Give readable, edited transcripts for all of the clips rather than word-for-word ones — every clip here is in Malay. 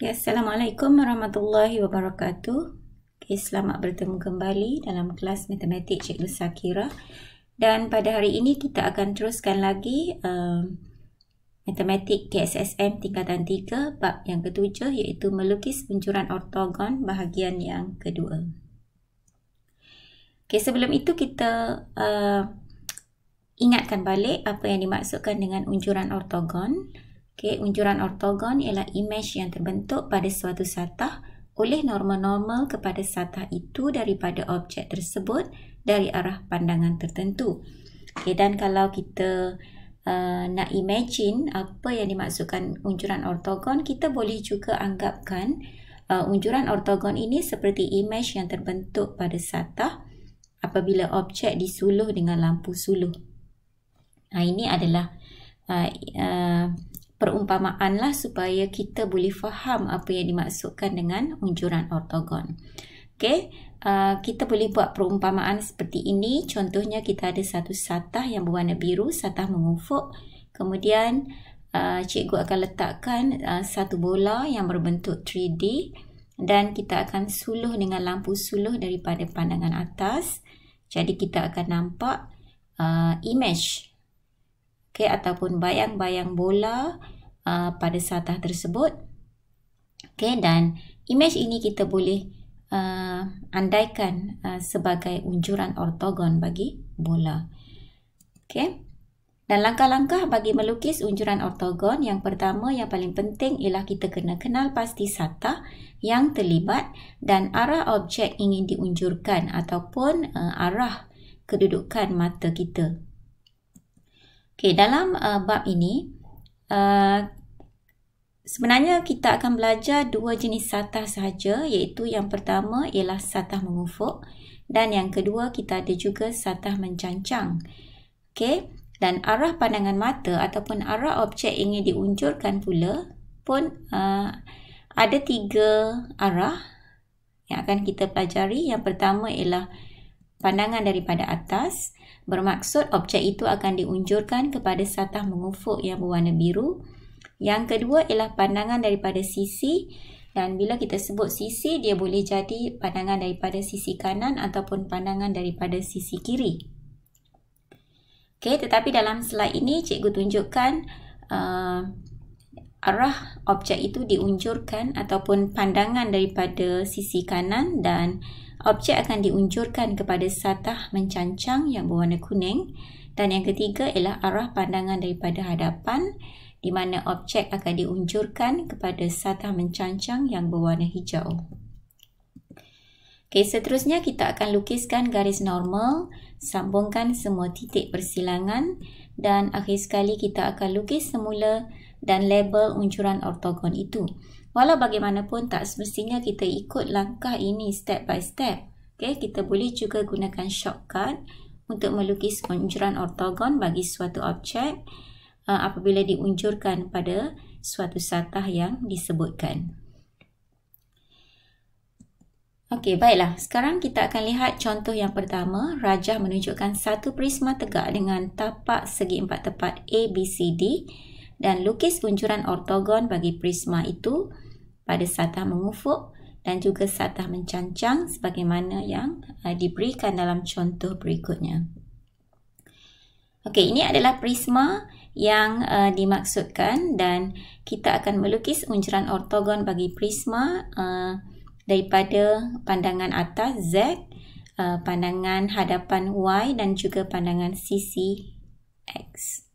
Okay, Assalamualaikum warahmatullahi wabarakatuh. Okay, selamat bertemu kembali dalam kelas matematik Cikgu Sakira. Dan pada hari ini kita akan teruskan lagi matematik KSSM tingkatan 3 bab yang ketujuh, iaitu melukis unjuran ortogon bahagian yang kedua. Okay, sebelum itu kita ingatkan balik apa yang dimaksudkan dengan unjuran ortogon. Okay, unjuran ortogon ialah imej yang terbentuk pada suatu satah oleh norma-normal kepada satah itu daripada objek tersebut dari arah pandangan tertentu. Okay, dan kalau kita nak imagine apa yang dimaksudkan unjuran ortogon, kita boleh juga anggapkan unjuran ortogon ini seperti imej yang terbentuk pada satah apabila objek disuluh dengan lampu suluh. Ini adalah perumpamaan lah supaya kita boleh faham apa yang dimaksudkan dengan unjuran ortogon. Okey, kita boleh buat perumpamaan seperti ini. Contohnya kita ada satu satah yang berwarna biru, satah mengufuk. Kemudian cikgu akan letakkan satu bola yang berbentuk 3D dan kita akan suluh dengan lampu suluh daripada pandangan atas. Jadi kita akan nampak imej, okay, ataupun bayang-bayang bola pada satah tersebut. Okay, dan imej ini kita boleh andaikan sebagai unjuran ortogon bagi bola. Okay. Dan langkah-langkah bagi melukis unjuran ortogon, yang pertama yang paling penting ialah kita kena kenal pasti satah yang terlibat dan arah objek ingin diunjurkan ataupun arah kedudukan mata kita. Okay, dalam bab ini sebenarnya kita akan belajar dua jenis satah sahaja, iaitu yang pertama ialah satah mengufuk dan yang kedua kita ada juga satah mencancang. Okay, dan arah pandangan mata ataupun arah objek ingin diunjurkan pula pun ada tiga arah yang akan kita pelajari. Yang pertama ialah pandangan daripada atas, bermaksud objek itu akan diunjurkan kepada satah mengufuk yang berwarna biru. Yang kedua ialah pandangan daripada sisi, dan bila kita sebut sisi, dia boleh jadi pandangan daripada sisi kanan ataupun pandangan daripada sisi kiri. Okey, tetapi dalam slide ini cikgu tunjukkan arah objek itu diunjurkan ataupun pandangan daripada sisi kanan dan objek akan diunjurkan kepada satah mencancang yang berwarna kuning. Dan yang ketiga ialah arah pandangan daripada hadapan, di mana objek akan diunjurkan kepada satah mencancang yang berwarna hijau. Okey, seterusnya kita akan lukiskan garis normal, sambungkan semua titik persilangan dan akhir sekali kita akan lukis semula dan label unjuran ortogon itu. Walau bagaimanapun tak semestinya kita ikut langkah ini step by step. Okay, kita boleh juga gunakan shortcut untuk melukis unjuran ortogon bagi suatu objek apabila diunjurkan pada suatu satah yang disebutkan. Okey, baiklah. Sekarang kita akan lihat contoh yang pertama. Rajah menunjukkan satu prisma tegak dengan tapak segi empat tepat ABCD dan lukis unjuran ortogon bagi prisma itu pada satah mengufuk dan juga satah mencancang sebagaimana yang diberikan dalam contoh berikutnya. Okey, ini adalah prisma yang dimaksudkan dan kita akan melukis unjuran ortogon bagi prisma daripada pandangan atas Z, pandangan hadapan Y dan juga pandangan sisi X.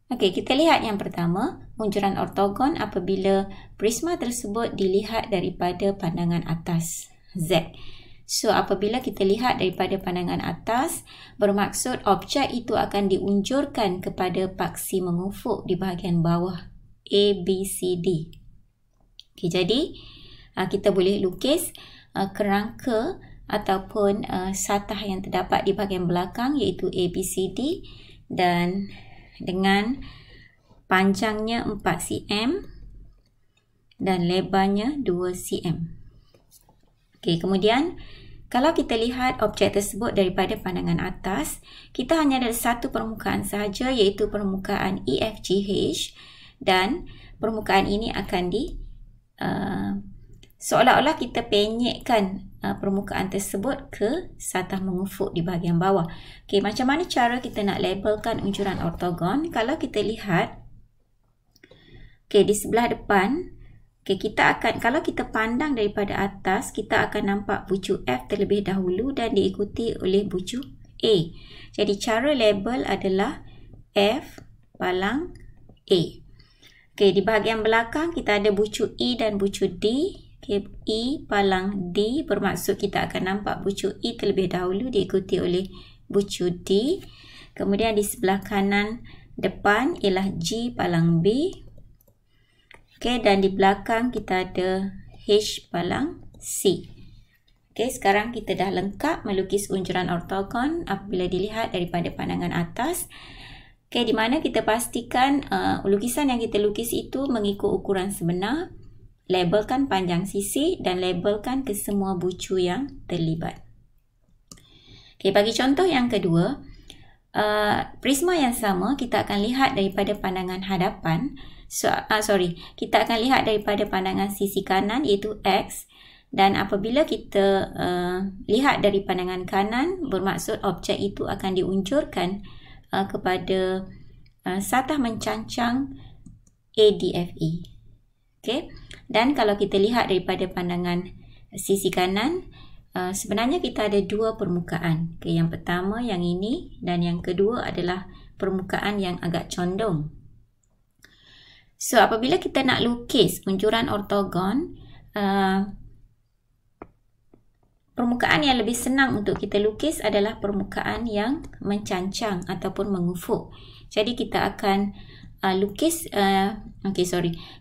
Okey, kita lihat yang pertama, unjuran ortogon apabila prisma tersebut dilihat daripada pandangan atas Z. So, apabila kita lihat daripada pandangan atas, bermaksud objek itu akan diunjurkan kepada paksi mengufuk di bahagian bawah ABCD. Okey, jadi kita boleh lukis kerangka ataupun satah yang terdapat di bahagian belakang iaitu ABCD dan dengan panjangnya 4 cm dan lebarnya 2 cm. Okey, kemudian kalau kita lihat objek tersebut daripada pandangan atas, kita hanya ada satu permukaan sahaja iaitu permukaan EFGH dan permukaan ini akan seolah-olah kita penyekkan permukaan tersebut ke satah mengufuk di bahagian bawah. Okey, macam mana cara kita nak labelkan unjuran ortogon? Kalau kita lihat, okey, di sebelah depan, okey, kita akan, kalau kita pandang daripada atas, kita akan nampak bucu F terlebih dahulu dan diikuti oleh bucu A. Jadi cara label adalah F palang A. Okey, di bahagian belakang kita ada bucu E dan bucu D. Okay, E palang D bermaksud kita akan nampak bucu E terlebih dahulu diikuti oleh bucu D. Kemudian di sebelah kanan depan ialah G palang B. Okay, dan di belakang kita ada H palang C. Okay, sekarang kita dah lengkap melukis unjuran ortogon apabila dilihat daripada pandangan atas. Okay, di mana kita pastikan lukisan yang kita lukis itu mengikut ukuran sebenar. Labelkan panjang sisi dan labelkan ke semua bucu yang terlibat. Okay, bagi contoh yang kedua, prisma yang sama kita akan lihat daripada pandangan hadapan. Kita akan lihat daripada pandangan sisi kanan iaitu X, dan apabila kita lihat dari pandangan kanan bermaksud objek itu akan diunjurkan kepada satah mencancang ADFE. Okay. Dan kalau kita lihat daripada pandangan sisi kanan, sebenarnya kita ada dua permukaan. Okay, yang pertama yang ini dan yang kedua adalah permukaan yang agak condong. So, apabila kita nak lukis unjuran ortogon, permukaan yang lebih senang untuk kita lukis adalah permukaan yang mencancang ataupun mengufuk. Jadi kita akan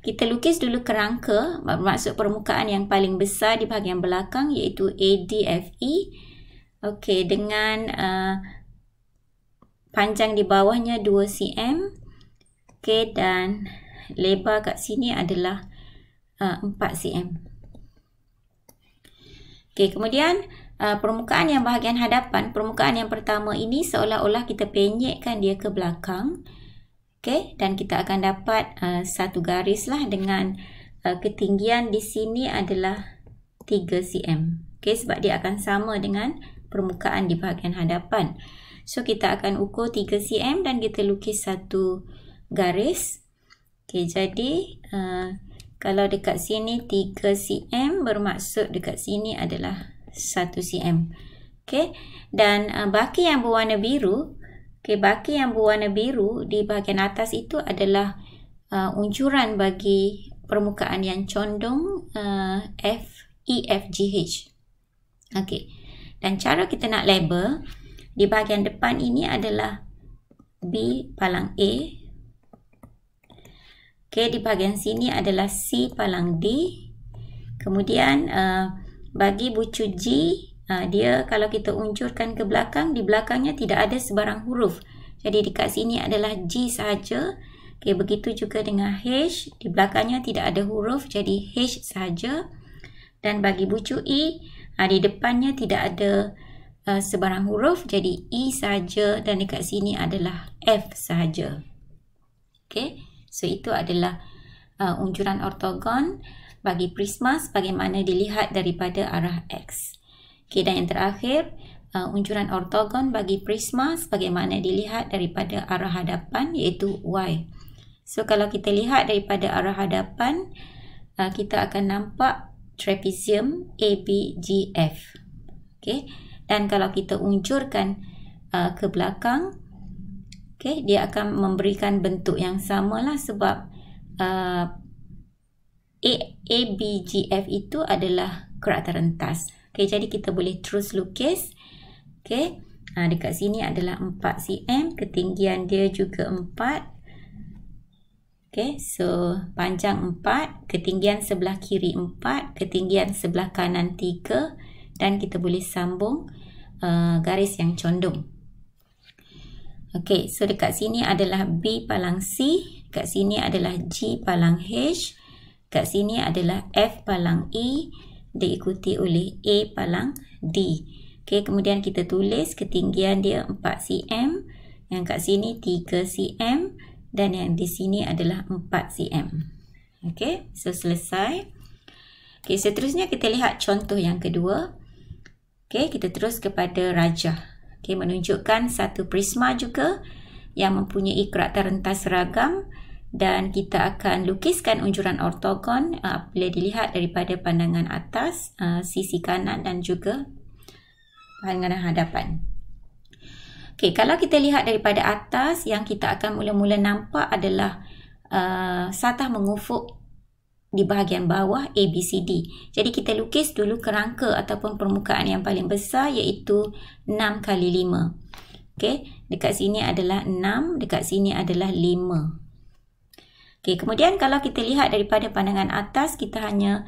kita lukis dulu kerangka, bermaksud permukaan yang paling besar di bahagian belakang iaitu ADFE. Okey, dengan panjang di bawahnya 2 cm. Okey, dan lebar kat sini adalah 4 cm. Okey, kemudian permukaan yang bahagian hadapan, permukaan yang pertama ini seolah-olah kita penyekkan dia ke belakang. Okay, dan kita akan dapat satu garis lah dengan ketinggian di sini adalah 3 cm. Okay, sebab dia akan sama dengan permukaan di bahagian hadapan. So, kita akan ukur 3 cm dan kita lukis satu garis. Okay, jadi kalau dekat sini 3 cm bermaksud dekat sini adalah 1 cm. Okay, dan baki yang berwarna biru, baki yang berwarna biru di bahagian atas itu adalah unjuran bagi permukaan yang condong EFGH. Okey. Dan cara kita nak label di bahagian depan ini adalah B palang A. Okey, di bahagian sini adalah C palang D. Kemudian bagi bucu G, dia kalau kita unjurkan ke belakang, di belakangnya tidak ada sebarang huruf. Jadi dekat sini adalah G sahaja. Okay, begitu juga dengan H, di belakangnya tidak ada huruf, jadi H sahaja. Dan bagi bucu E, di depannya tidak ada sebarang huruf, jadi E sahaja, dan dekat sini adalah F sahaja. Okay, so itu adalah unjuran ortogon bagi prisma sebagaimana dilihat daripada arah X. Okay, dan yang terakhir, unjuran ortogon bagi prisma sebagaimana dilihat daripada arah hadapan iaitu Y. So, kalau kita lihat daripada arah hadapan, kita akan nampak trapezium ABGF. Okay, dan kalau kita unjurkan ke belakang, okay, dia akan memberikan bentuk yang sama lah sebab ABGF itu adalah kerak terentas. Okay, jadi kita boleh terus lukis. Okay, dekat sini adalah 4 cm, ketinggian dia juga 4. Okay, so panjang 4, ketinggian sebelah kiri 4, ketinggian sebelah kanan 3, dan kita boleh sambung garis yang condong. Okay, so dekat sini adalah B palang C, kat sini adalah G palang H, kat sini adalah F palang E, diikuti oleh A palang D. Okay, kemudian kita tulis ketinggian dia 4 cm, yang kat sini 3 cm, dan yang di sini adalah 4 cm. Okay, so selesai. Okey, seterusnya kita lihat contoh yang kedua. Okey, kita terus kepada rajah. Okey, menunjukkan satu prisma juga yang mempunyai karakter rentas seragam dan kita akan lukiskan unjuran ortogon bila dilihat daripada pandangan atas, sisi kanan dan juga pandangan hadapan. Okey, kalau kita lihat daripada atas, yang kita akan mula-mula nampak adalah satah mengufuk di bahagian bawah ABCD. Jadi kita lukis dulu kerangka ataupun permukaan yang paling besar, iaitu 6 kali 5. Okey, dekat sini adalah 6, dekat sini adalah 5. Okey, kemudian kalau kita lihat daripada pandangan atas, kita ada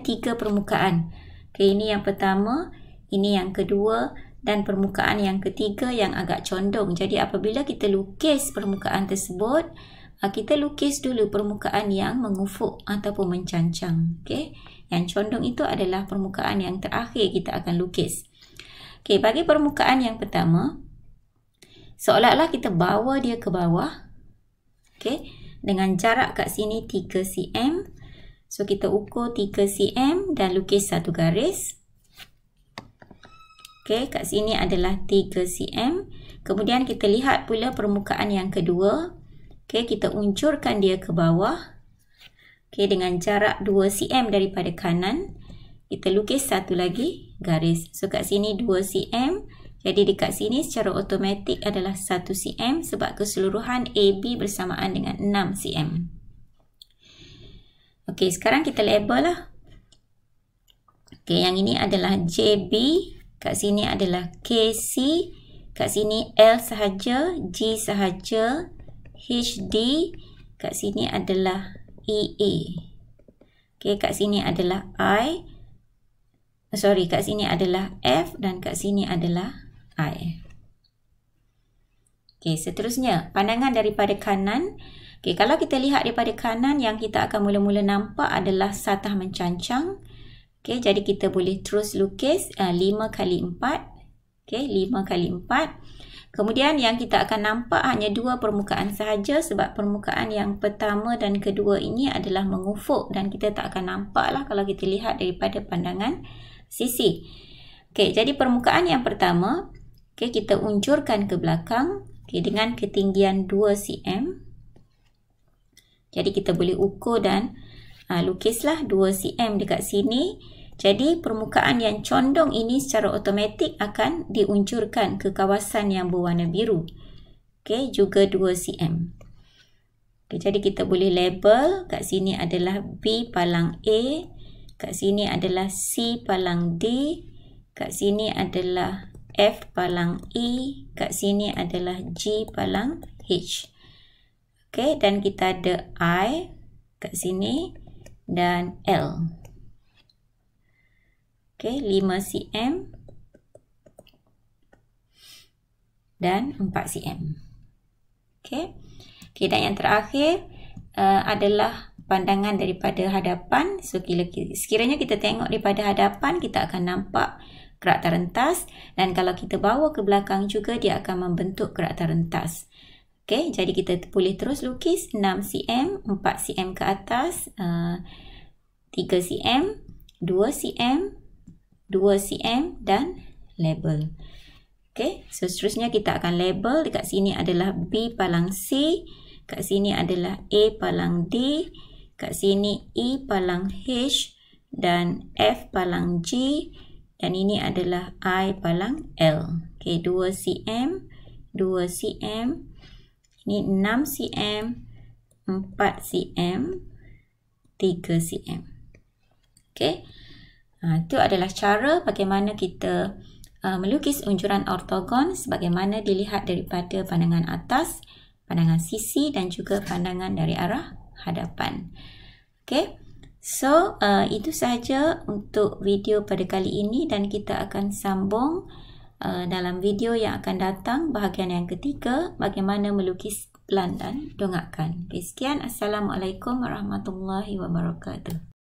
3 permukaan. Okey, ini yang pertama, ini yang kedua dan permukaan yang ketiga yang agak condong. Jadi apabila kita lukis permukaan tersebut, kita lukis dulu permukaan yang mengufuk ataupun mencancang. Okey, yang condong itu adalah permukaan yang terakhir kita akan lukis. Okey, bagi permukaan yang pertama, seolah-olah kita bawa dia ke bawah. Okey, dengan jarak kat sini 3 cm. So kita ukur 3 cm dan lukis satu garis. Okey, kat sini adalah 3 cm. Kemudian kita lihat pula permukaan yang kedua. Okey, kita uncurkan dia ke bawah. Okey, dengan jarak 2 cm daripada kanan. Kita lukis satu lagi garis. So kat sini 2 cm. Jadi dekat sini secara automatik adalah 1 cm sebab keseluruhan AB bersamaan dengan 6 cm. Okey, sekarang kita label lah. Okey, yang ini adalah JB. Kat sini adalah KC, kat sini L sahaja, G sahaja, HD, kat sini adalah EA. Okey, kat sini adalah kat sini adalah F dan kat sini adalah I. Okey, seterusnya pandangan daripada kanan. Okey, kalau kita lihat daripada kanan, yang kita akan mula-mula nampak adalah satah mencancang. Okey, jadi kita boleh terus lukis 5 kali 4. Okey, 5 kali 4. Kemudian yang kita akan nampak hanya 2 permukaan sahaja sebab permukaan yang pertama dan kedua ini adalah mengufuk dan kita tak akan nampak lah kalau kita lihat daripada pandangan sisi. Okey, jadi permukaan yang pertama, okey, kita uncurkan ke belakang, okey, dengan ketinggian 2 cm. Jadi kita boleh ukur dan lukislah 2 cm dekat sini. Jadi permukaan yang condong ini secara automatik akan diuncurkan ke kawasan yang berwarna biru. Okey, juga 2 cm. Okey, jadi kita boleh label. Kat sini adalah B palang A. Kat sini adalah C palang D. Kat sini adalah F palang E. Kat sini adalah G palang H. Okey, dan kita ada I kat sini dan L. Okey, 5 cm dan 4 cm. Okey. Okey, dan yang terakhir adalah pandangan daripada hadapan. So sekiranya kita tengok daripada hadapan, kita akan nampak karakter rentas, dan kalau kita bawa ke belakang juga dia akan membentuk karakter rentas. Okey, jadi kita boleh terus lukis 6 cm, 4 cm ke atas, 3 cm, 2 cm, 2 cm dan label. Okey, so seterusnya kita akan label. Dekat sini adalah B palang C, kat sini adalah A palang D, kat sini E palang H dan F palang G, dan ini adalah I palang L. Okey, 2 cm, 2 cm, ini 6 cm, 4 cm, 3 cm. Okey. Itu adalah cara bagaimana kita melukis unjuran ortogon sebagaimana dilihat daripada pandangan atas, pandangan sisi dan juga pandangan dari arah hadapan. Okey. So, itu sahaja untuk video pada kali ini dan kita akan sambung dalam video yang akan datang bahagian yang ketiga, bagaimana melukis pelan dan dongakkan. Okay, sekian. Assalamualaikum warahmatullahi wabarakatuh.